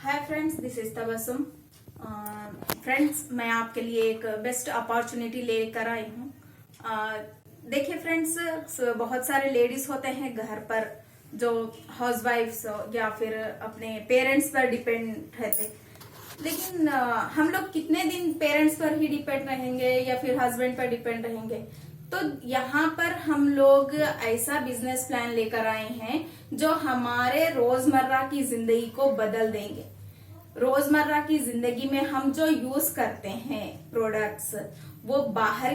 Hi friends, this is Tabassum. Friends, मैं आपके लिए एक बेस्ट अपॉर्चुनिटी लेकर आई हूँ। देखिए फ्रेंड्स, बहुत सारे लेडीज होते हैं घर पर जो हाउसवाइफ्स या फिर अपने पेरेंट्स पर डिपेंड रहते। लेकिन हम लोग कितने दिन पेरेंट्स पर ही डिपेंड रहेंगे या फिर हस्बैंड पर डिपेंड रहेंगे। तो यहाँ पर हम लोग ऐसा बिजनेस प्लान लेकर आए हैं जो हमारे रोजमर्रा की जिंदगी को बदल देंगे। रोजमर्रा की जिंदगी में हम जो यूज करते हैं प्रोडक्ट्स, वो बाहर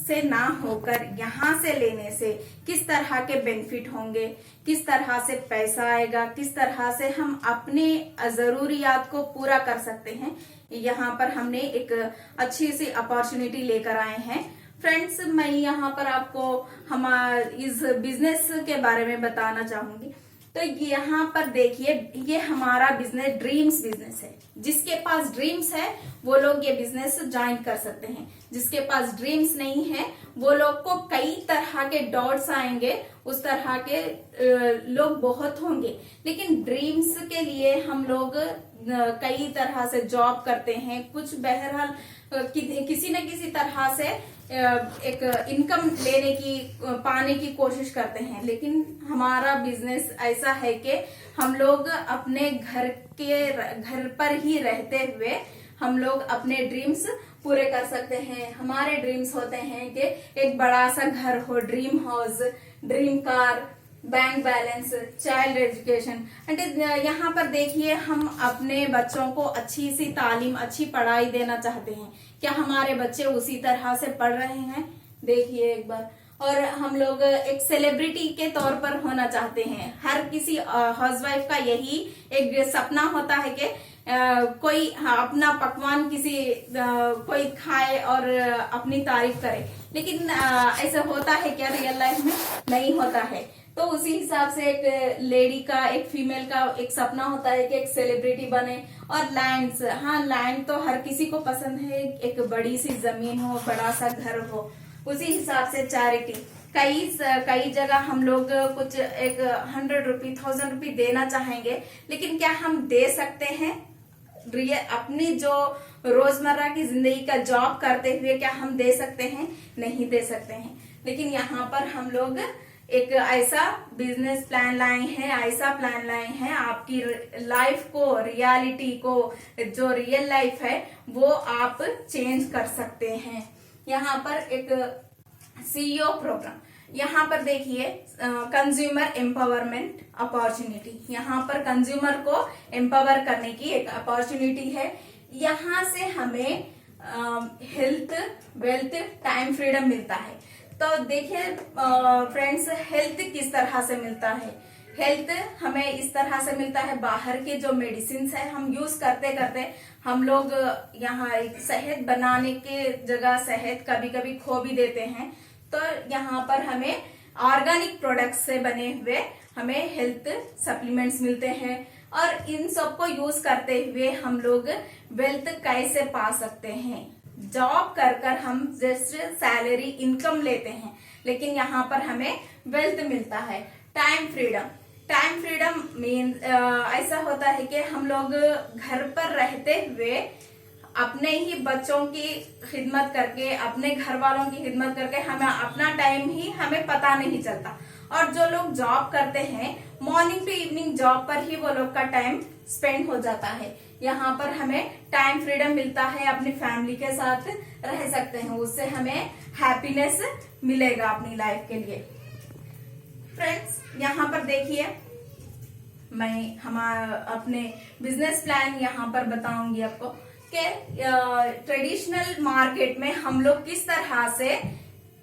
से ना होकर यहाँ से लेने से किस तरह के बेनिफिट होंगे, किस तरह से पैसा आएगा, किस तरह से हम अपने जरूरियात को पूरा कर सकते हैं। यहाँ पर हमने एक अच्छी सी अपॉर्चुनिटी लेकर आए हैं। फ्रेंड्स, मैं यहाँ पर आपको इस बिजनेस के बारे में बताना चाहूंगी। तो यहाँ पर देखिए, ये हमारा बिजनेस ड्रीम्स बिजनेस है। जिसके पास ड्रीम्स है वो लोग ये बिजनेस ज्वाइन कर सकते हैं। जिसके पास ड्रीम्स नहीं है वो लोग को कई तरह के डाउट्स आएंगे, उस तरह के लोग बहुत होंगे। लेकिन ड्रीम्स के लिए हम लोग कई तरह से जॉब करते हैं, कुछ बहरहाल किसी न किसी तरह से एक इनकम पाने की कोशिश करते हैं। लेकिन हमारा बिजनेस ऐसा है कि हम लोग अपने घर पर ही रहते हुए हम लोग अपने ड्रीम्स पूरे कर सकते हैं। हमारे ड्रीम्स होते हैं कि एक बड़ा सा घर हो, dream house, dream car, bank balance, child education. यहाँ पर देखिए, हम अपने बच्चों को अच्छी सी तालीम, अच्छी पढ़ाई देना चाहते हैं। क्या हमारे बच्चे उसी तरह से पढ़ रहे हैं? देखिए एक बार। और हम लोग एक सेलिब्रिटी के तौर पर होना चाहते हैं। हर किसी हाउसवाइफ का यही एक सपना होता है कि कोई अपना पकवान कोई खाए और अपनी तारीफ करे। लेकिन ऐसा होता है क्या रियल लाइफ में? नहीं होता है। तो उसी हिसाब से एक लेडी का, एक फीमेल का एक सपना होता है कि एक सेलिब्रिटी बने। और लैंड्स, हाँ, लैंड तो हर किसी को पसंद है। एक बड़ी सी जमीन हो, बड़ा सा घर हो। उसी हिसाब से चैरिटी, कई जगह हम लोग कुछ एक 100 रुपी, 1000 रुपी देना चाहेंगे। लेकिन क्या हम दे सकते हैं? अपनी जो रोजमर्रा की जिंदगी का जॉब करते हुए क्या हम दे सकते हैं? नहीं दे सकते हैं। लेकिन यहाँ पर हम लोग एक ऐसा बिजनेस प्लान लाए हैं, ऐसा प्लान लाए हैं, आपकी लाइफ को, रियलिटी को, जो रियल लाइफ है वो आप चेंज कर सकते हैं। यहाँ पर एक CEO प्रोग्राम, यहाँ पर देखिए कंज्यूमर एम्पावरमेंट अपॉर्चुनिटी। यहाँ पर कंज्यूमर को एम्पावर करने की एक अपॉर्चुनिटी है। यहाँ से हमें हेल्थ, वेल्थ, टाइम फ्रीडम मिलता है। तो देखिए फ्रेंड्स, हेल्थ किस तरह से मिलता है? हेल्थ हमें इस तरह से मिलता है, बाहर के जो मेडिसिन है हम यूज करते करते हम लोग यहाँ सेहत बनाने के जगह सेहत कभी कभी खो भी देते हैं। तो यहाँ पर हमें ऑर्गेनिक प्रोडक्ट्स से बने हुए हमें हेल्थ सप्लीमेंट्स मिलते हैं। और इन सब को यूज करते हुए हम लोग वेल्थ कैसे पा सकते हैं? जॉब कर हम जस्ट सैलरी, इनकम लेते हैं, लेकिन यहाँ पर हमें वेल्थ मिलता है। टाइम फ्रीडम मीन ऐसा होता है कि हम लोग घर पर रहते हुए अपने ही बच्चों की खिदमत करके, अपने घर वालों की खिदमत करके हमें अपना टाइम ही हमें पता नहीं चलता। और जो लोग जॉब करते हैं, मॉर्निंग टू इवनिंग जॉब पर ही वो लोग का टाइम स्पेंड हो जाता है। यहाँ पर हमें टाइम फ्रीडम मिलता है, अपनी फैमिली के साथ रह सकते हैं, उससे हमें हैप्पीनेस मिलेगा अपनी लाइफ के लिए। फ्रेंड्स, यहाँ पर देखिए, मैं अपने बिजनेस प्लान यहाँ पर बताऊंगी आपको कि ट्रेडिशनल मार्केट में हम लोग किस तरह से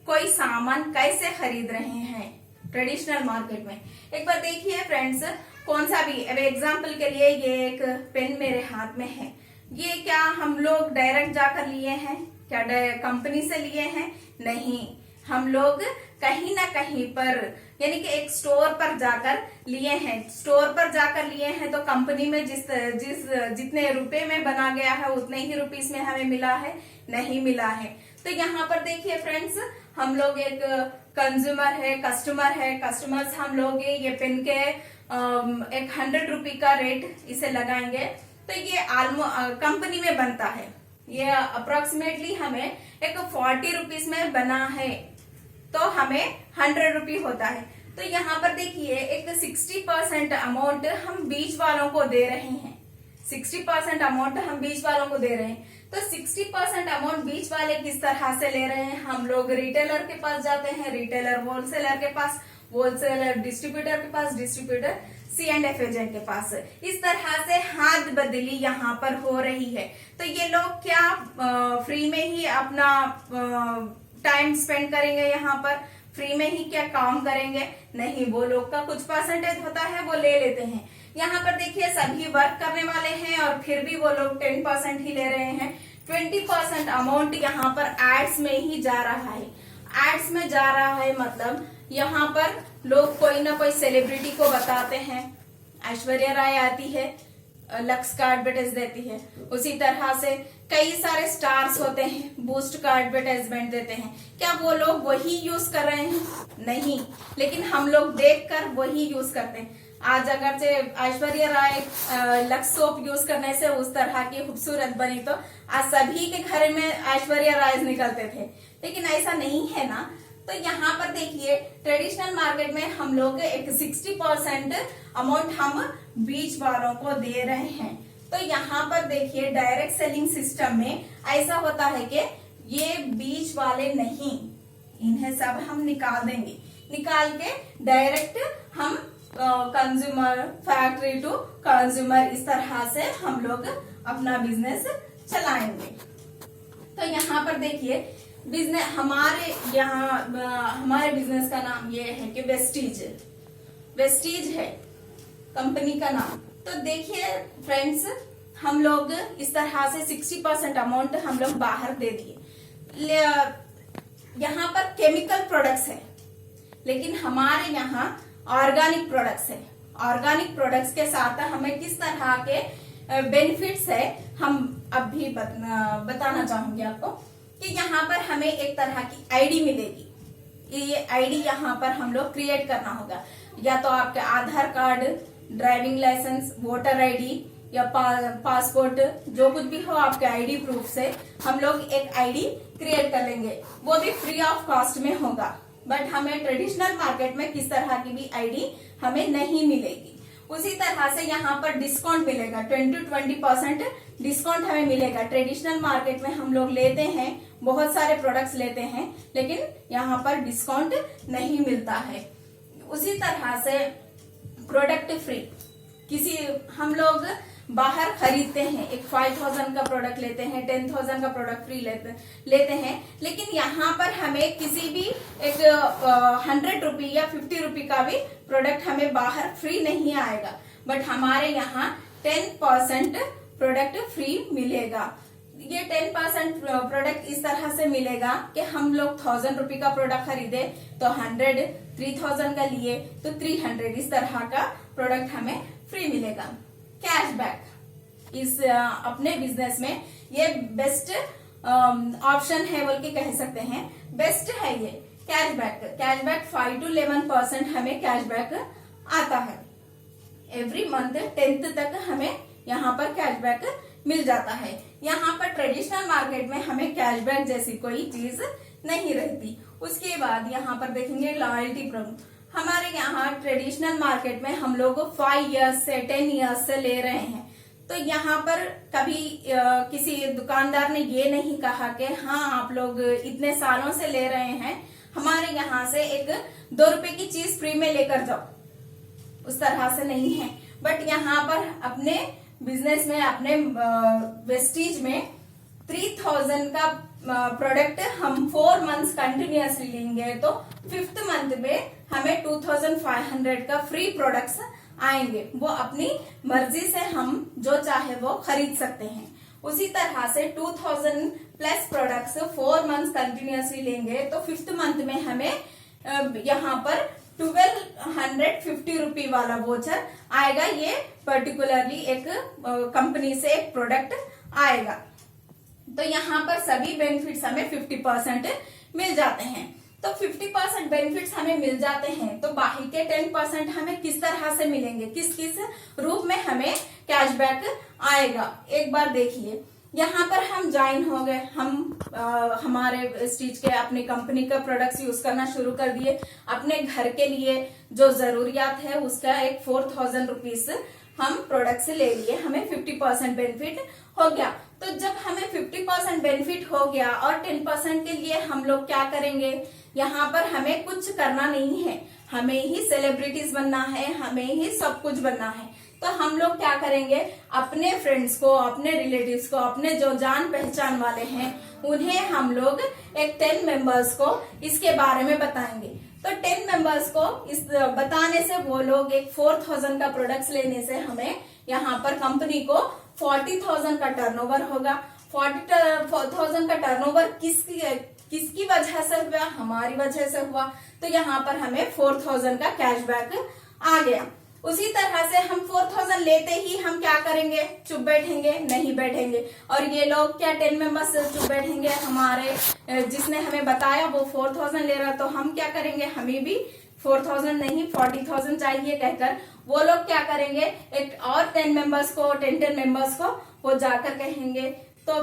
कोई सामान कैसे खरीद रहे हैं। ट्रेडिशनल मार्केट में एक बार देखिए फ्रेंड्स, कौन सा भी, अब एग्जाम्पल के लिए ये एक पेन मेरे हाथ में है। ये क्या हम लोग डायरेक्ट जाकर लिए हैं? क्या कंपनी से लिए हैं? नहीं, हम लोग कहीं ना कहीं पर, यानी कि एक स्टोर पर जाकर लिए हैं। स्टोर पर जाकर लिए हैं तो कंपनी में जितने रुपए में बना गया है उतने ही रुपीस में हमें मिला है? नहीं मिला है। तो यहाँ पर देखिए फ्रेंड्स, हम लोग एक कंज्यूमर है, कस्टमर्स हम लोग ये पेन के 100 रुपी का रेट इसे लगाएंगे। तो ये कंपनी में बनता है, ये अप्रोक्सीमेटली हमें एक 40 रुपीज में बना है, तो हमें 100 रुपी होता है। तो यहाँ पर देखिए एक 60% अमाउंट हम बीच वालों को दे रहे हैं, 60% अमाउंट हम बीच वालों को दे रहे हैं। तो 60% अमाउंट बीच वाले किस तरह से ले रहे हैं, हम लोग रिटेलर के पास जाते हैं, रिटेलर होलसेलर के पास, होलसेलर डिस्ट्रीब्यूटर के पास, डिस्ट्रीब्यूटर C&F एजेंट के पास। इस तरह से हाथ बदली यहाँ पर हो रही है। तो ये लोग क्या फ्री में ही अपना टाइम स्पेंड करेंगे, यहाँ पर फ्री में ही क्या काम करेंगे? नहीं, वो लोग का कुछ परसेंटेज होता है, वो ले लेते हैं। यहाँ पर देखिए सभी वर्क करने वाले हैं और फिर भी वो लोग 10% ही ले रहे हैं। 20% अमाउंट यहाँ पर एड्स में ही जा रहा है। एड्स में जा रहा है मतलब यहाँ पर लोग कोई ना कोई सेलिब्रिटी को बताते हैं, ऐश्वर्या राय आती है, लक्स का एडवर्टाइज देती है, उसी तरह से कई सारे स्टार्स होते हैं, बूस्ट का एडवर्टाइजमेंट देते हैं। क्या वो लोग वही यूज कर रहे हैं? नहीं, लेकिन हम लोग देखकर वही यूज करते हैं। आज अगर से Aishwarya Rai lux soap use करने से उस तरह की खूबसूरत बनी, तो आज सभी के घर में ऐश्वर्या राय निकलते थे, लेकिन ऐसा नहीं है ना। तो यहाँ पर देखिए ट्रेडिशनल मार्केट में हम लोग एक 60% अमाउंट हम बीच वालों को दे रहे हैं। तो यहाँ पर देखिए डायरेक्ट सेलिंग सिस्टम में ऐसा होता है कि ये बीच वाले नहीं, इन्हें सब हम निकाल देंगे, निकाल के डायरेक्ट हम कंज्यूमर, फैक्ट्री टू कंज्यूमर, इस तरह से हम लोग अपना बिजनेस चलाएंगे। तो यहाँ पर देखिए बिजनेस हमारे बिजनेस का नाम ये है कि वेस्टीज है कंपनी का नाम। तो देखिए फ्रेंड्स, हम लोग इस तरह से 60% अमाउंट हम लोग बाहर दे दिए। यहाँ पर केमिकल प्रोडक्ट्स है, लेकिन हमारे यहाँ ऑर्गेनिक प्रोडक्ट्स है। ऑर्गेनिक प्रोडक्ट्स के साथ हमें किस तरह के बेनिफिट्स है हम अभी बताना चाहूंगी आपको कि यहाँ पर हमें एक तरह की आईडी मिलेगी। ये आईडी यहाँ पर हम लोग क्रिएट करना होगा, या तो आपके Aadhaar card, driving licence, voter ID या पासपोर्ट, जो कुछ भी हो आपके आईडी प्रूफ से हम लोग एक आईडी क्रिएट कर लेंगे। वो भी फ्री ऑफ कॉस्ट में होगा, बट हमें ट्रेडिशनल मार्केट में किस तरह की भी आईडी हमें नहीं मिलेगी। उसी तरह से यहाँ पर डिस्काउंट मिलेगा, 20% डिस्काउंट हमें मिलेगा। ट्रेडिशनल मार्केट में हम लोग लेते हैं, बहुत सारे प्रोडक्ट्स लेते हैं, लेकिन यहाँ पर डिस्काउंट नहीं मिलता है। उसी तरह से प्रोडक्ट फ्री, हम लोग बाहर खरीदते हैं, एक 5000 का प्रोडक्ट लेते हैं, 10,000 का प्रोडक्ट फ्री लेते हैं, लेकिन यहाँ पर हमें किसी भी एक 100 रुपी या 50 रुपी का भी प्रोडक्ट हमें बाहर फ्री नहीं आएगा, बट हमारे यहाँ 10% प्रोडक्ट फ्री मिलेगा। ये 10% प्रोडक्ट इस तरह से मिलेगा कि हम लोग 1000 रुपी का प्रोडक्ट खरीदे तो 100, 3000 का लिए तो 300, इस तरह का प्रोडक्ट हमें फ्री मिलेगा। कैशबैक इस अपने बिजनेस में ये बेस्ट ऑप्शन है बोल के कह सकते हैं, बेस्ट है ये कैशबैक 5 to 11% हमें कैशबैक आता है। एवरी मंथ 10th तक हमें यहाँ पर कैशबैक मिल जाता है। यहाँ पर ट्रेडिशनल मार्केट में हमें कैशबैक जैसी कोई चीज नहीं रहती। उसके बाद यहाँ पर देखेंगे लॉयल्टी प्रोग्राम। हमारे यहाँ ट्रेडिशनल मार्केट में हम लोग 5 years से 10 years से ले रहे हैं, तो यहाँ पर कभी किसी दुकानदार ने ये नहीं कहा कि हाँ आप लोग इतने सालों से ले रहे हैं, हमारे यहाँ से एक 2 रुपए की चीज फ्री में लेकर जाओ, उस तरह से नहीं है। बट यहाँ पर अपने बिजनेस में, अपने वेस्टीज में 3000 का प्रोडक्ट हम 4 months कंटिन्यूअसली लेंगे तो 5th मंथ में हमें 2500 का फ्री प्रोडक्ट्स आएंगे। वो अपनी मर्जी से हम जो चाहे वो खरीद सकते हैं। उसी तरह से 2000 प्लस प्रोडक्ट्स 4 months कंटिन्यूअसली लेंगे तो 5th मंथ में हमें यहाँ पर 1250 रुपी वाला वोचर आएगा। ये पर्टिकुलरली एक कंपनी से एक प्रोडक्ट आएगा। तो यहाँ पर सभी बेनिफिट्स हमें 50% मिल जाते हैं। तो 50% बेनिफिट्स हमें मिल जाते हैं, तो बाकी के 10% हमें किस तरह से मिलेंगे, किस किस रूप में हमें कैशबैक आएगा। एक बार देखिए, यहाँ पर हम ज्वाइन हो गए, हम हमारे स्टिच के अपनी कंपनी का प्रोडक्ट्स यूज करना शुरू कर दिए। अपने घर के लिए जो जरूरियात है उसका एक 4000 रुपीज हम प्रोडक्ट से ले लिए, हमें 50% बेनिफिट हो गया। तो जब हमें 50% बेनिफिट हो गया और 10% के लिए हम लोग क्या करेंगे, यहाँ पर हमें कुछ करना नहीं है, हमें ही सेलिब्रिटीज बनना है, हमें ही सब कुछ बनना है। तो हम लोग क्या करेंगे, अपने फ्रेंड्स को, अपने रिलेटिव्स को, अपने जो जान पहचान वाले हैं उन्हें हम लोग एक 10 मेंबर्स को इसके बारे में बताएंगे। तो 10 मेंबर्स को इस बताने से वो लोग एक 4000 का प्रोडक्ट्स लेने से हमें यहाँ पर कंपनी को 40,000 का टर्नओवर होगा। 40,000 का टर्नओवर किसकी वजह से हुआ, हमारी वजह से हुआ। तो यहाँ पर हमें 4000 का कैशबैक आ गया। उसी तरह से हम 4000 लेते ही हम क्या करेंगे, चुप बैठेंगे? नहीं बैठेंगे। और ये लोग क्या 10 मेंबर्स चुप बैठेंगे? हमारे जिसने हमें बताया वो 4000 ले रहा, तो हम क्या करेंगे, हमें भी 4000 नहीं 40,000 चाहिए कहकर वो लोग क्या करेंगे, एक और 10 मेंबर्स को, 10 मेंबर्स को वो जाकर कहेंगे। तो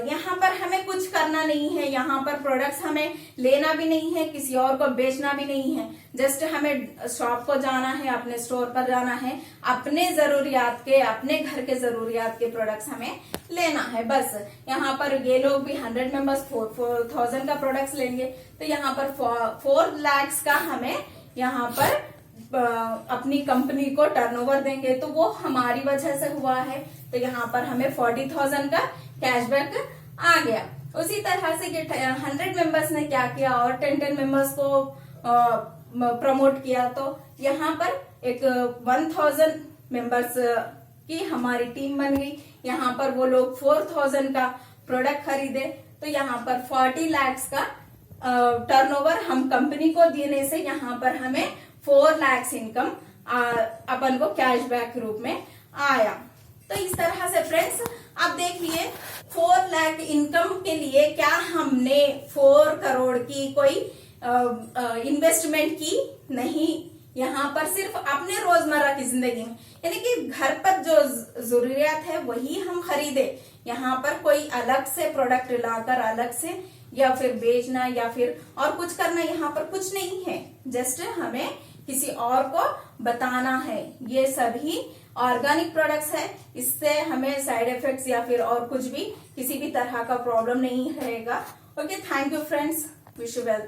यहाँ पर हमें कुछ करना नहीं है, यहाँ पर प्रोडक्ट्स हमें लेना भी नहीं है, किसी और को बेचना भी नहीं है। जस्ट हमें शॉप को जाना है, अपने स्टोर पर जाना है, अपने जरूरियात के, अपने घर के जरूरियात के प्रोडक्ट्स हमें लेना है बस। यहाँ पर ये लोग भी 100 मेंबर्स 4000 का प्रोडक्ट्स लेंगे। तो यहाँ पर 4 लाख का हमें यहाँ पर अपनी कंपनी को टर्नओवर देंगे, तो वो हमारी वजह से हुआ है। तो यहाँ पर हमें 40,000 का कैशबैक आ गया। उसी तरह से ये 100 मेंबर्स ने क्या किया और 10 मेंबर्स को प्रमोट किया। तो यहाँ पर एक 1000 मेंबर्स की हमारी टीम बन गई। यहाँ पर वो लोग 4000 का प्रोडक्ट खरीदे। तो यहाँ पर 40 लाख का टर्नओवर हम कंपनी को देने से यहाँ पर हमें 4 लाख इनकम अपन को कैशबैक रूप में आया। तो इस तरह से फ्रेंड्स आप देखिए, 4 लाख इनकम के लिए क्या हमने 4 करोड़ की कोई इन्वेस्टमेंट की नहीं। यहाँ पर सिर्फ अपने रोजमर्रा की जिंदगी में, यानी कि घर पर जो जरूरियात है वही हम खरीदे। यहाँ पर कोई अलग से प्रोडक्ट लाकर अलग से या फिर बेचना या फिर और कुछ करना यहाँ पर कुछ नहीं है। जस्ट हमें किसी और को बताना है। ये सभी ऑर्गेनिक प्रोडक्ट्स है, इससे हमें साइड इफेक्ट्स या फिर और कुछ भी किसी भी तरह का प्रॉब्लम नहीं रहेगा। Okay, thank you friends, wish you well.